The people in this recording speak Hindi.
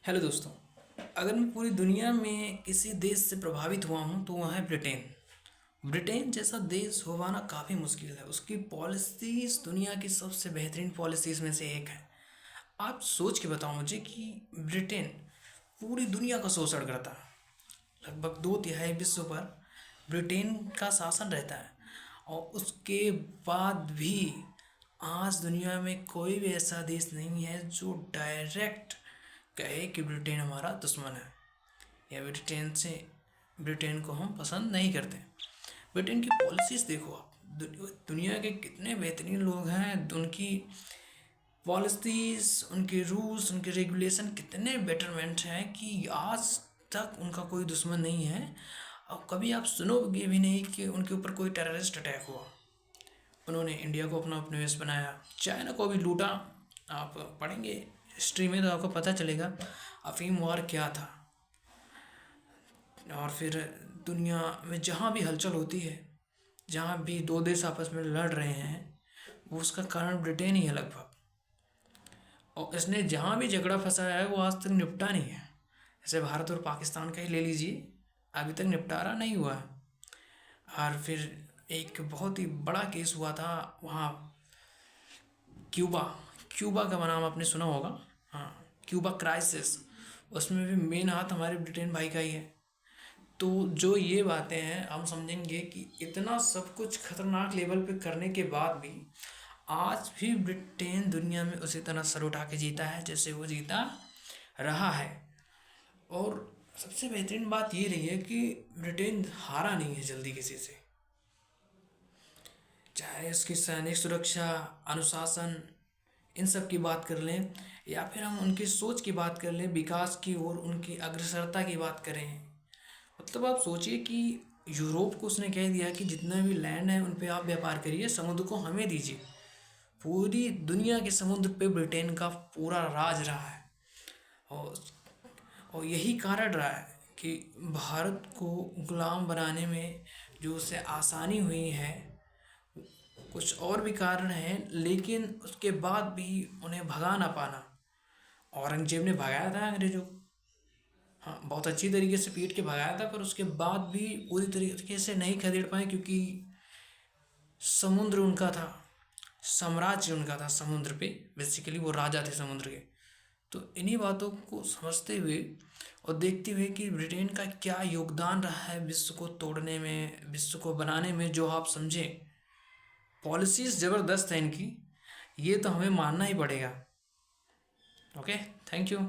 हेलो दोस्तों। अगर मैं पूरी दुनिया में किसी देश से प्रभावित हुआ हूँ तो वह है ब्रिटेन। ब्रिटेन जैसा देश हो पाना काफ़ी मुश्किल है। उसकी पॉलिसीज़ दुनिया की सबसे बेहतरीन पॉलिसीज़ में से एक है। आप सोच के बताओ मुझे कि ब्रिटेन पूरी दुनिया का शोषण करता है। लगभग 2/3 विश्व पर ब्रिटेन का शासन रहता है और उसके बाद भी आज दुनिया में कोई भी ऐसा देश नहीं है जो डायरेक्ट कहे कि ब्रिटेन हमारा दुश्मन है या ब्रिटेन को हम पसंद नहीं करते। ब्रिटेन की पॉलिसीज़ देखो आप, दुनिया के कितने बेहतरीन लोग हैं। उनकी पॉलिसीज़, उनके रूल्स, उनके रेगुलेशन कितने बेटरमेंट हैं कि आज तक उनका कोई दुश्मन नहीं है। और कभी आप सुनोगे भी नहीं कि उनके ऊपर कोई टेररिस्ट अटैक हुआ। उन्होंने इंडिया को अपना उपनिवेश बनाया, चाइना को भी लूटा। आप पढ़ेंगे हिस्ट्री में तो आपको पता चलेगा अफीम वार क्या था। और फिर दुनिया में जहाँ भी हलचल होती है, जहाँ भी दो देश आपस में लड़ रहे हैं, वो उसका कारण ब्रिटेन ही है लगभग। और इसने जहाँ भी झगड़ा फंसाया है वो आज तक निपटा नहीं है। जैसे भारत और पाकिस्तान का ही ले लीजिए, अभी तक निपटारा नहीं हुआ है। और फिर एक बहुत ही बड़ा केस हुआ था वहाँ, क्यूबा। क्यूबा का नाम आपने सुना होगा, हाँ, क्यूबा क्राइसिस। उसमें भी मेन हाथ हमारे ब्रिटेन भाई का ही है। तो जो ये बातें हैं, हम समझेंगे कि इतना सब कुछ खतरनाक लेवल पे करने के बाद भी आज भी ब्रिटेन दुनिया में उसी तरह सर उठा के जीता है जैसे वो जीता रहा है। और सबसे बेहतरीन बात ये रही है कि ब्रिटेन हारा नहीं है जल्दी किसी से। चाहे उसकी सैनिक सुरक्षा, अनुशासन, इन सब की बात कर लें या फिर हम उनकी सोच की बात कर लें, विकास की और उनकी अग्रसरता की बात करें। मतलब आप सोचिए कि यूरोप को उसने कह दिया कि जितना भी लैंड है उन पे आप व्यापार करिए, समुद्र को हमें दीजिए। पूरी दुनिया के समुद्र पे ब्रिटेन का पूरा राज रहा है। और और यही कारण रहा है कि भारत को गुलाम बनाने में जो उससे आसानी हुई है। कुछ और भी कारण हैं, लेकिन उसके बाद भी उन्हें भगा ना पाना। औरंगजेब ने भगाया था अंग्रेजों को, हाँ, बहुत अच्छी तरीके से पीट के भगाया था, पर उसके बाद भी पूरी तरीके से नहीं खदेड़ पाए क्योंकि समुद्र उनका था, साम्राज्य उनका था समुद्र पे। बेसिकली वो राजा थे समुद्र के। तो इन्हीं बातों को समझते हुए और देखते हुए कि ब्रिटेन का क्या योगदान रहा है विश्व को तोड़ने में, विश्व को बनाने में, जो आप समझें पॉलिसीज़ ज़बरदस्त है इनकी, ये तो हमें मानना ही पड़ेगा। Okay, thank you.